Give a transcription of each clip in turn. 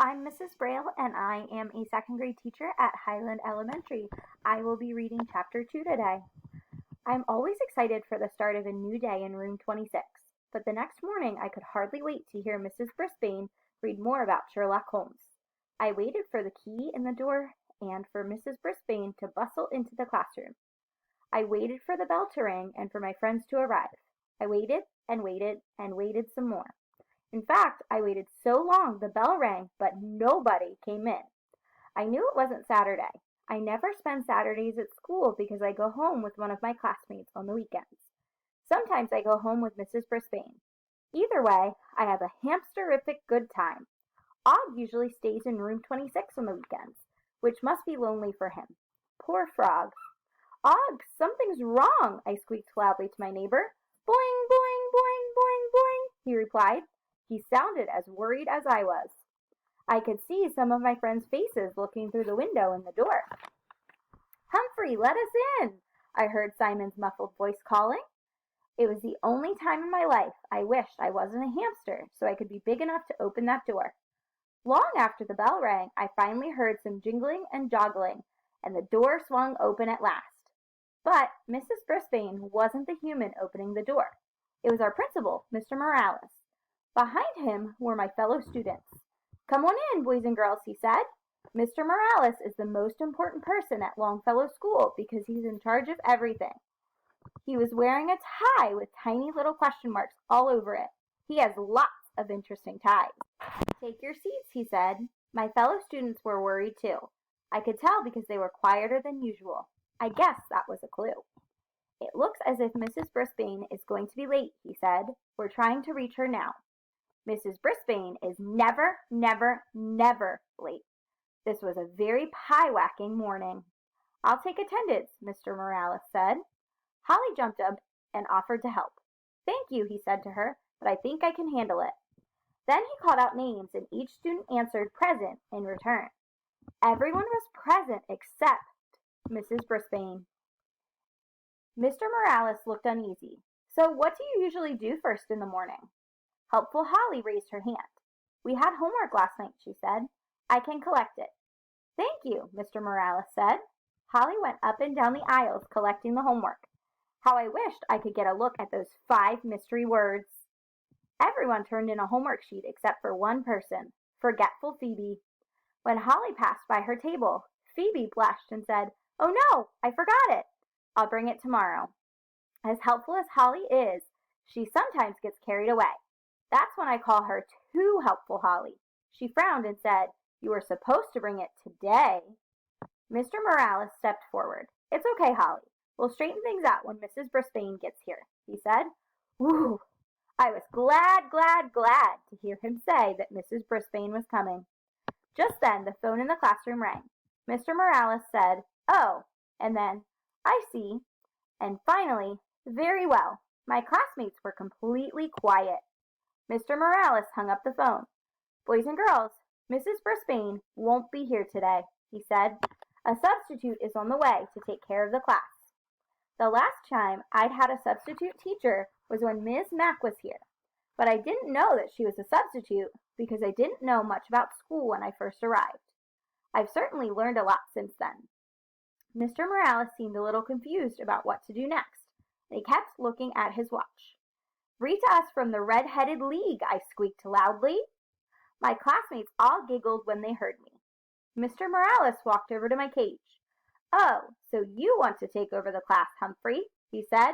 I'm Mrs. Braille, and I am a second grade teacher at Highland Elementary. I will be reading Chapter 2 today. I'm always excited for the start of a new day in room 26, but the next morning I could hardly wait to hear Mrs. Brisbane read more about Sherlock Holmes. I waited for the key in the door and for Mrs. Brisbane to bustle into the classroom. I waited for the bell to ring and for my friends to arrive. I waited and waited and waited some more. In fact, I waited so long the bell rang, but nobody came in. I knew it wasn't Saturday. I never spend Saturdays at school because I go home with one of my classmates on the weekends. Sometimes I go home with Mrs. Brisbane. Either way, I have a hamsterific good time. Og usually stays in room 26 on the weekends, which must be lonely for him. Poor frog. Og, something's wrong, I squeaked loudly to my neighbor. Boing, boing, boing, boing, boing, he replied. He sounded as worried as I was. I could see some of my friends' faces looking through the window in the door. Humphrey, let us in, I heard Simon's muffled voice calling. It was the only time in my life I wished I wasn't a hamster so I could be big enough to open that door. Long after the bell rang, I finally heard some jingling and joggling, and the door swung open at last. But Mrs. Brisbane wasn't the human opening the door. It was our principal, Mr. Morales. Behind him were my fellow students. Come on in, boys and girls, he said. Mr. Morales is the most important person at Longfellow School because he's in charge of everything. He was wearing a tie with tiny little question marks all over it. He has lots of interesting ties. Take your seats, he said. My fellow students were worried too. I could tell because they were quieter than usual. I guess that was a clue. It looks as if Mrs. Brisbane is going to be late, he said. We're trying to reach her now. Mrs. Brisbane is never, never, never late. This was a very pie-whacking morning. I'll take attendance, Mr. Morales said. Holly jumped up and offered to help. Thank you, he said to her, but I think I can handle it. Then he called out names, and each student answered present in return. Everyone was present except Mrs. Brisbane. Mr. Morales looked uneasy. So what do you usually do first in the morning? Helpful Holly raised her hand. We had homework last night, she said. I can collect it. Thank you, Mr. Morales said. Holly went up and down the aisles collecting the homework. How I wished I could get a look at those 5 mystery words. Everyone turned in a homework sheet except for one person, forgetful Phoebe. When Holly passed by her table, Phoebe blushed and said, Oh no, I forgot it. I'll bring it tomorrow. As helpful as Holly is, she sometimes gets carried away. That's when I call her too helpful, Holly. She frowned and said, You were supposed to bring it today. Mr. Morales stepped forward. It's okay, Holly. We'll straighten things out when Mrs. Brisbane gets here, he said. Whew! I was glad to hear him say that Mrs. Brisbane was coming. Just then, the phone in the classroom rang. Mr. Morales said, Oh, and then, I see. And finally, very well. My classmates were completely quiet. Mr. Morales hung up the phone. Boys and girls, Mrs. Brisbane won't be here today, he said. A substitute is on the way to take care of the class. The last time I'd had a substitute teacher was when Ms. Mack was here, but I didn't know that she was a substitute because I didn't know much about school when I first arrived. I've certainly learned a lot since then. Mr. Morales seemed a little confused about what to do next, and he kept looking at his watch. Read to us from the Red-Headed League, I squeaked loudly. My classmates all giggled when they heard me. Mr. Morales walked over to my cage. Oh, so you want to take over the class, Humphrey, he said.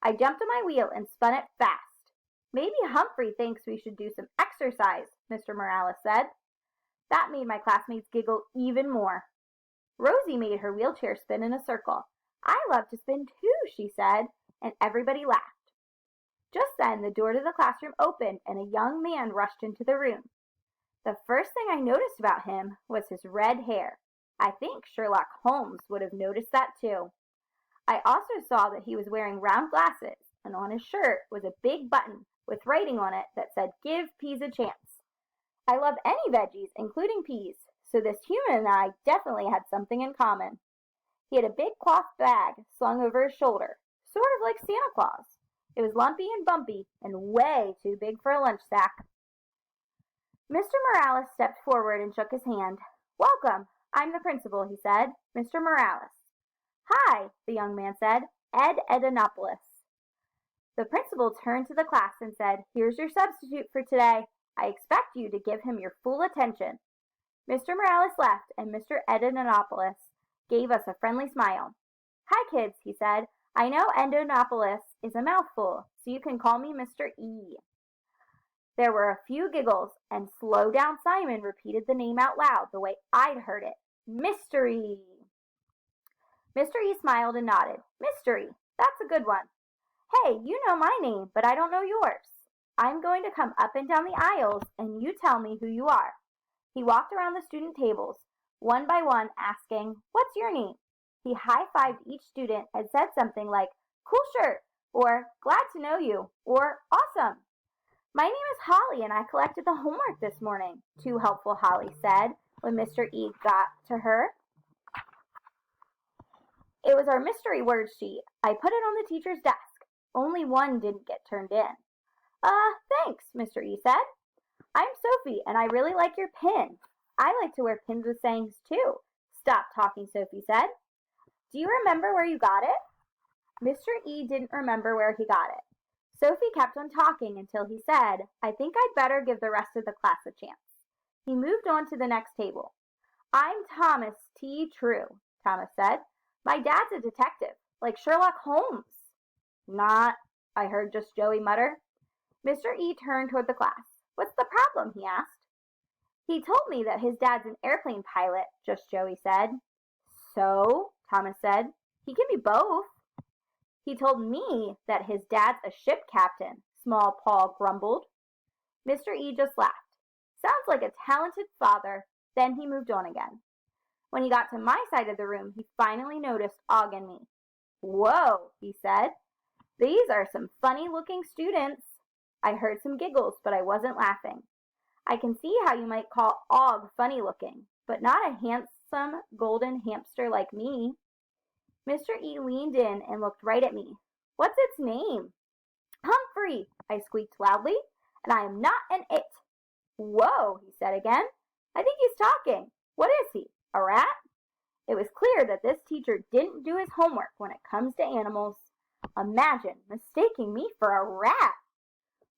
I jumped on my wheel and spun it fast. Maybe Humphrey thinks we should do some exercise, Mr. Morales said. That made my classmates giggle even more. Rosie made her wheelchair spin in a circle. I love to spin too, she said, and everybody laughed. Just then, the door to the classroom opened and a young man rushed into the room. The first thing I noticed about him was his red hair. I think Sherlock Holmes would have noticed that too. I also saw that he was wearing round glasses, and on his shirt was a big button with writing on it that said, Give peas a chance. I love any veggies, including peas, so this human and I definitely had something in common. He had a big cloth bag slung over his shoulder, sort of like Santa Claus. It was lumpy and bumpy and way too big for a lunch sack. Mr. Morales stepped forward and shook his hand. "Welcome. I'm the principal," he said. "Mr. Morales." "Hi," the young man said. "Ed Edenopoulos." The principal turned to the class and said, "Here's your substitute for today. I expect you to give him your full attention." Mr. Morales left, and Mr. Edenopoulos gave us a friendly smile. "Hi, kids," he said. "I know Edenopoulos is a mouthful, so you can call me Mr. E." There were a few giggles, and Slow Down Simon repeated the name out loud the way I'd heard it. "Mystery." Mr. E smiled and nodded. "Mystery. That's a good one. Hey, you know my name, but I don't know yours. I'm going to come up and down the aisles, and you tell me who you are." He walked around the student tables, one by one, asking, "What's your name?" He high-fived each student and said something like, "Cool shirt," or "Glad to know you," or "Awesome." "My name is Holly, and I collected the homework this morning," too helpful Holly said when Mr. E got to her. "It was our mystery word sheet. I put it on the teacher's desk. Only one didn't get turned in." Thanks," Mr. E said. "I'm Sophie, and I really like your pin." "I like to wear pins with sayings, too." "Stop talking," Sophie said. "Do you remember where you got it?" Mr. E didn't remember where he got it. Sophie kept on talking until he said, "I think I'd better give the rest of the class a chance." He moved on to the next table. "I'm Thomas T. True," Thomas said. "My dad's a detective, like Sherlock Holmes." "Not," I heard just Joey mutter. Mr. E turned toward the class. "What's the problem?" he asked. "He told me that his dad's an airplane pilot," just Joey said. "So?" Thomas said. "He can be both." "He told me that his dad's a ship captain," Small Paul grumbled. Mr. E just laughed. "Sounds like a talented father." Then he moved on again. When he got to my side of the room, he finally noticed Og and me. "Whoa," he said. "These are some funny-looking students." I heard some giggles, but I wasn't laughing. I can see how you might call Og funny-looking, but not a handsome golden hamster like me. Mr. E leaned in and looked right at me. "What's its name?" "Humphrey," I squeaked loudly, "and I am not an it." "Whoa," he said again. "I think he's talking. What is he, a rat?" It was clear that this teacher didn't do his homework when it comes to animals. Imagine mistaking me for a rat.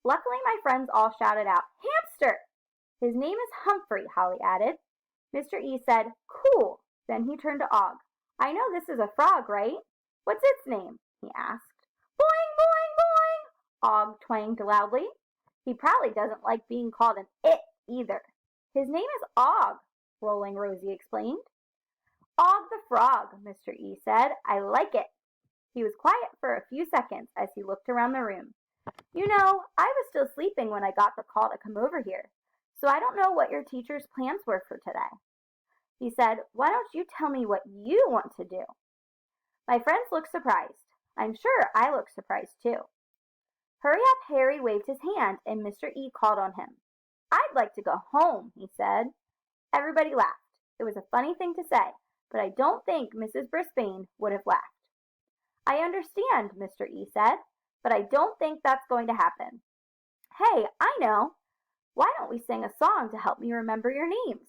Luckily, my friends all shouted out, "Hamster!" "His name is Humphrey," Holly added. Mr. E said, "Cool." Then he turned to Og. "I know this is a frog, right? What's its name?" he asked. "Boing, boing, boing," Og twanged loudly. He probably doesn't like being called an it either. "His name is Og," Rolling Rosie explained. "Og the frog," Mr. E said. "I like it." He was quiet for a few seconds as he looked around the room. "You know, I was still sleeping when I got the call to come over here, so I don't know what your teacher's plans were for today." He said, "Why don't you tell me what you want to do?" My friends looked surprised. I'm sure I looked surprised too. "Hurry up," Harry waved his hand, and Mr. E called on him. "I'd like to go home," he said. Everybody laughed. It was a funny thing to say, but I don't think Mrs. Brisbane would have laughed. "I understand," Mr. E said, "but I don't think that's going to happen." "Hey, I know. Why don't we sing a song to help me remember your names?"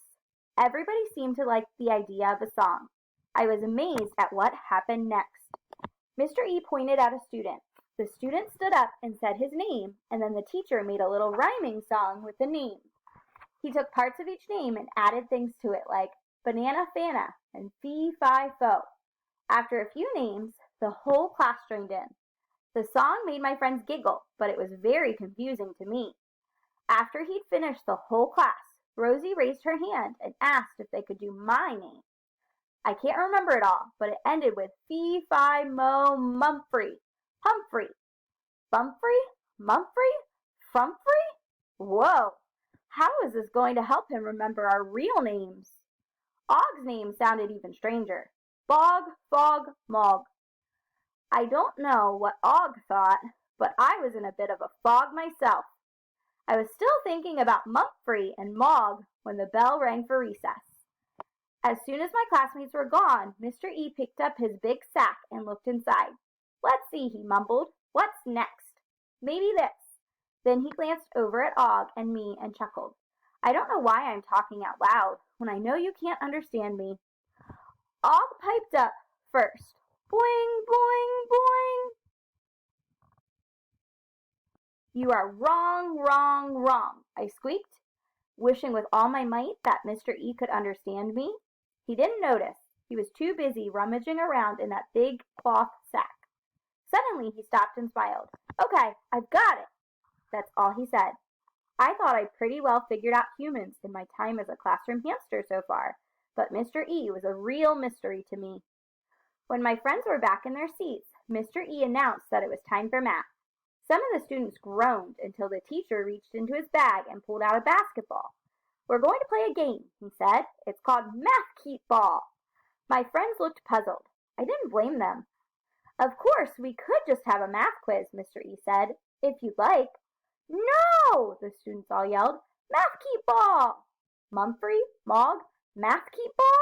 Everybody seemed to like the idea of a song. I was amazed at what happened next. Mr. E pointed at a student. The student stood up and said his name, and then the teacher made a little rhyming song with the name. He took parts of each name and added things to it like Banana Fana and Fee Fi Fo. After a few names, the whole class joined in. The song made my friends giggle, but it was very confusing to me. After he'd finished the whole class, Rosie raised her hand and asked if they could do my name. I can't remember it all, but it ended with Fee Fi Mo Mumphrey. Humphrey. Bumfrey? Mumphrey? Frumfrey? Whoa! How is this going to help him remember our real names? Og's name sounded even stranger. Bog, Fog, Mog. I don't know what Og thought, but I was in a bit of a fog myself. I was still thinking about Mumphrey and Mog when the bell rang for recess. As soon as my classmates were gone, Mr. E picked up his big sack and looked inside. "Let's see," he mumbled. "What's next? Maybe this." Then he glanced over at Og and me and chuckled. I don't know why I'm talking out loud when I know you can't understand me. All piped up first. Boing, boing, boing. You are wrong, wrong, wrong, I squeaked, wishing with all my might that Mr. E could understand me. He didn't notice. He was too busy rummaging around in that big cloth sack. Suddenly he stopped and smiled. Okay, I've got it. That's all he said. I thought I pretty well figured out humans in my time as a classroom hamster so far, but Mr. E was a real mystery to me. When my friends were back in their seats, Mr. E announced that it was time for math. Some of the students groaned until the teacher reached into his bag and pulled out a basketball. We're going to play a game, he said. It's called Math Keep Ball. My friends looked puzzled. I didn't blame them. Of course, we could just have a math quiz, Mr. E said, if you'd like. No, the students all yelled. Math Keep Ball. Mumphrey, Mog, Math Keep Ball?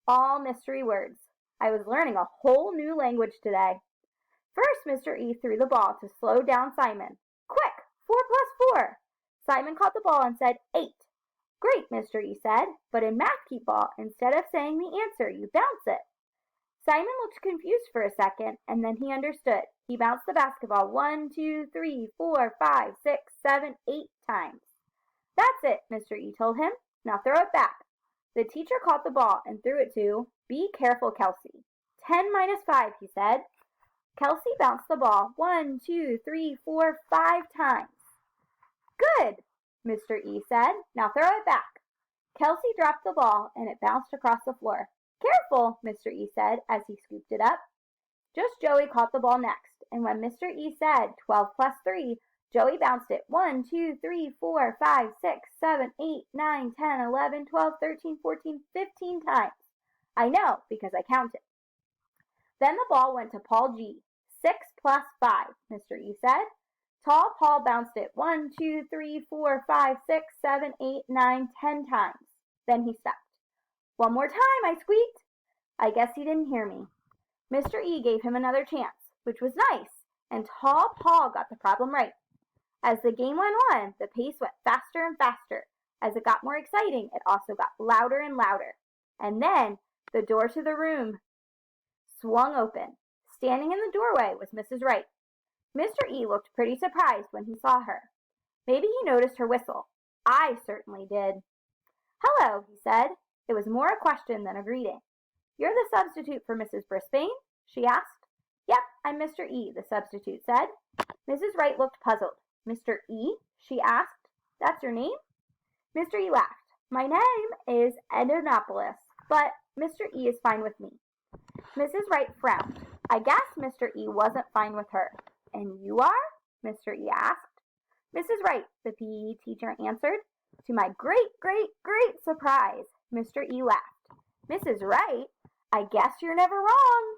All mystery words. I was learning a whole new language today. First, Mr. E threw the ball to slow down Simon. Quick, 4 plus 4. Simon caught the ball and said 8. Great, Mr. E said, but in Math Keep Ball, instead of saying the answer, you bounce it. Simon looked confused for a second, and then he understood. He bounced the basketball 1, 2, 3, 4, 5, 6, 7, 8 times. That's it, Mr. E told him. Now throw it back. The teacher caught the ball and threw it to, be careful, Kelsey. 10 minus 5, he said. Kelsey bounced the ball 1, 2, 3, 4, 5 times. Good, Mr. E said. Now throw it back. Kelsey dropped the ball and it bounced across the floor. Careful, Mr. E said as he scooped it up. Just Joey caught the ball next, and when Mr. E said 12 plus 3, Joey bounced it 1, 2, 3, 4, 5, 6, 7, 8, 9, 10, 11, 12, 13, 14, 15 times. I know because I counted. Then the ball went to Paul G. 6 plus 5, Mr. E said. Tall Paul bounced it 1, 2, 3, 4, 5, 6, 7, 8, 9, 10 times. Then he stopped. One more time, I squeaked. I guess he didn't hear me. Mr. E gave him another chance, which was nice, and Tall Paul got the problem right. As the game went on, the pace went faster and faster. As it got more exciting, it also got louder and louder. And then the door to the room swung open. Standing in the doorway was Mrs. Wright. Mr. E looked pretty surprised when he saw her. Maybe he noticed her whistle. I certainly did. Hello, he said. It was more a question than a greeting. You're the substitute for Mrs. Brisbane? She asked. Yep, I'm Mr. E, the substitute said. Mrs. Wright looked puzzled. Mr. E? She asked. That's your name? Mr. E laughed. My name is Edinopoulos, but Mr. E is fine with me. Mrs. Wright frowned. I guess Mr. E wasn't fine with her. And you are? Mr. E asked. Mrs. Wright, the PE teacher answered. To my great, great, great surprise, Mr. E laughed. Mrs. Wright, I guess you're never wrong.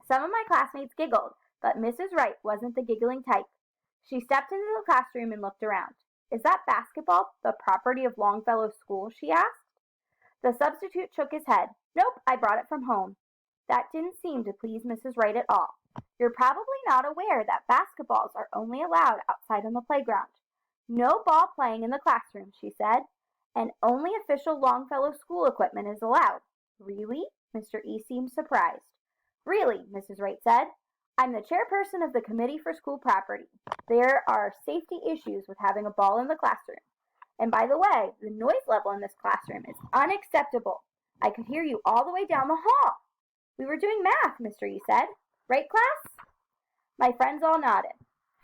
Some of my classmates giggled, but Mrs. Wright wasn't the giggling type. She stepped into the classroom and looked around. Is that basketball the property of Longfellow School? She asked. The substitute shook his head. Nope, I brought it from home. That didn't seem to please Mrs. Wright at all. You're probably not aware that basketballs are only allowed outside on the playground. No ball playing in the classroom, she said, and only official Longfellow School equipment is allowed. Really? Mr. E seemed surprised. Really, Mrs. Wright said. I'm the chairperson of the Committee for School Property. There are safety issues with having a ball in the classroom. And by the way, the noise level in this classroom is unacceptable. I could hear you all the way down the hall. We were doing math, Mr. E said. Right, class? My friends all nodded.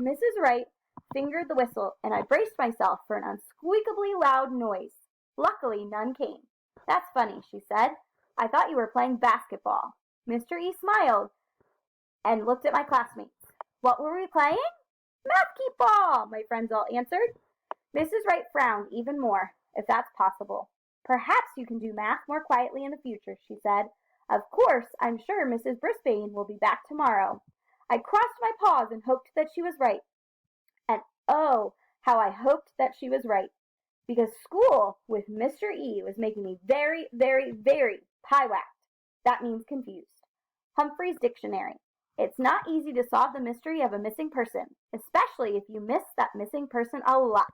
Mrs. Wright fingered the whistle, and I braced myself for an unsqueakably loud noise. Luckily, none came. That's funny, she said. I thought you were playing basketball. Mr. E smiled and looked at my classmates. What were we playing? Math Keep Ball, my friends all answered. Mrs. Wright frowned even more, if that's possible. Perhaps you can do math more quietly in the future, she said. Of course, I'm sure Mrs. Brisbane will be back tomorrow. I crossed my paws and hoped that she was right. And oh, how I hoped that she was right. Because school with Mr. E was making me very, very, very pie-whacked. That means confused. Humphrey's Dictionary. It's not easy to solve the mystery of a missing person, especially if you miss that missing person a lot.